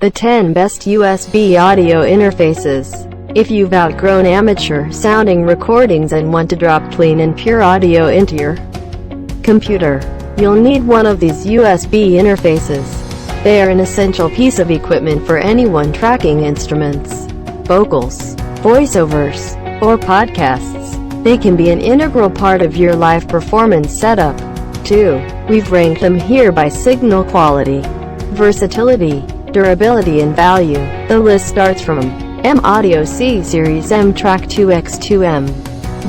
The 10 Best USB Audio Interfaces. If you've outgrown amateur-sounding recordings and want to drop clean and pure audio into your computer, you'll need one of these USB interfaces. They are an essential piece of equipment for anyone tracking instruments, vocals, voiceovers, or podcasts. They can be an integral part of your live performance setup, too. We've ranked them here by signal quality, versatility, durability and value. The list starts from M Audio C Series M Track 2X2M.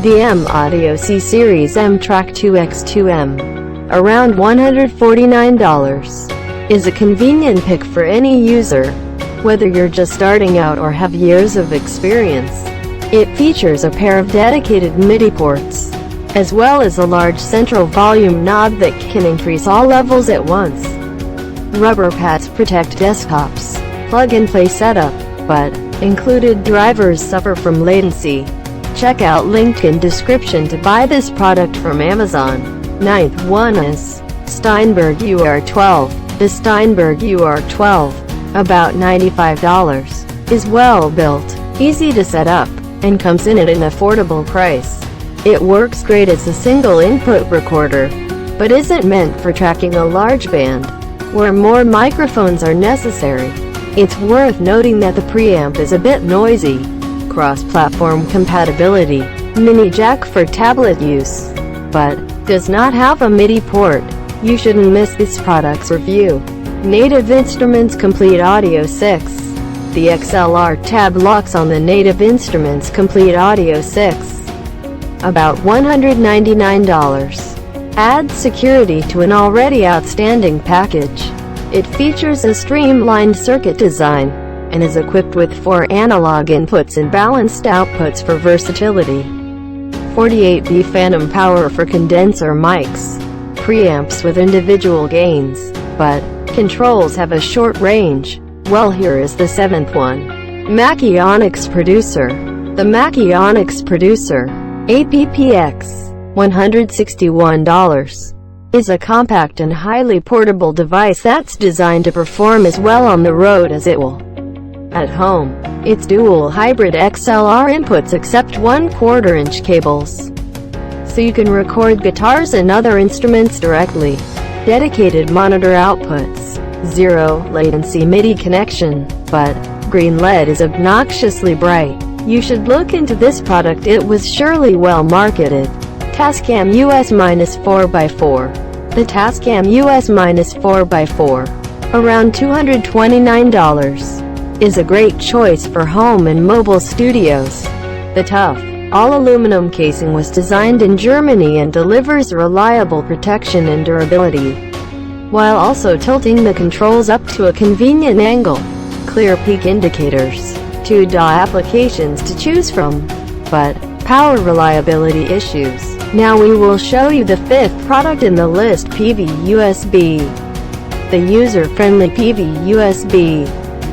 The M Audio C Series M Track 2X2M, around $149, is a convenient pick for any user, whether you're just starting out or have years of experience. It features a pair of dedicated MIDI ports, as well as a large central volume knob that can increase all levels at once. Rubber pads protect desktops, plug-and-play setup, but included drivers suffer from latency. Check out link in description to buy this product from Amazon. Ninth one is Steinberg UR12. The Steinberg UR12, about $95, is well built, easy to set up, and comes in at an affordable price. It works great as a single input recorder, but isn't meant for tracking a large band, where more microphones are necessary. It's worth noting that the preamp is a bit noisy. Cross-platform compatibility, mini jack for tablet use, but does not have a MIDI port. You shouldn't miss this product's review. Native Instruments Complete Audio 6. The XLR tab locks on the Native Instruments Complete Audio 6. About $199. Adds security to an already outstanding package. It features a streamlined circuit design, and is equipped with 4 analog inputs and balanced outputs for versatility. 48V phantom power for condenser mics. Preamps with individual gains, but controls have a short range. Well, here is the 7th one. Mackie Onyx Producer. The Mackie Onyx Producer, APPX, $161, is a compact and highly portable device that's designed to perform as well on the road as it will at home. Its dual hybrid XLR inputs accept 1/4-inch cables, so you can record guitars and other instruments directly. Dedicated monitor outputs, zero latency MIDI connection, but green LED is obnoxiously bright. You should look into this product, it was surely well marketed. Tascam US-4x4. The Tascam US-4x4, around $229, is a great choice for home and mobile studios. The tough, all-aluminum casing was designed in Germany and delivers reliable protection and durability, while also tilting the controls up to a convenient angle. Clear peak indicators, 2 DAW applications to choose from, but power reliability issues. Now we will show you the 5th product in the list, PV USB. The user-friendly PV USB,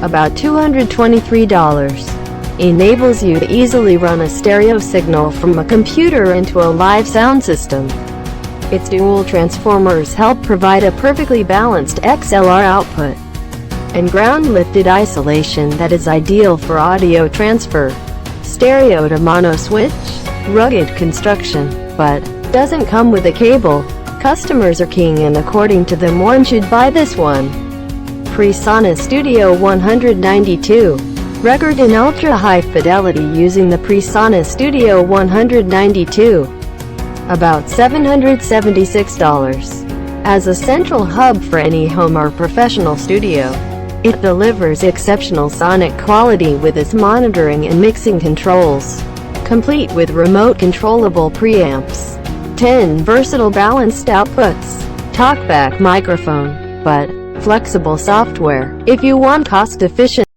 about $223, enables you to easily run a stereo signal from a computer into a live sound system. Its dual transformers help provide a perfectly balanced XLR output and ground-lifted isolation that is ideal for audio transfer. Stereo to mono switch, rugged construction, but doesn't come with a cable. Customers are keen, and according to them, one should buy this one. PreSonus Studio 192. Record in ultra-high fidelity using the PreSonus Studio 192. About $776. As a central hub for any home or professional studio, it delivers exceptional sonic quality with its monitoring and mixing controls, complete with remote controllable preamps, 10 versatile balanced outputs, talkback microphone, but flexible software. If you want cost-efficient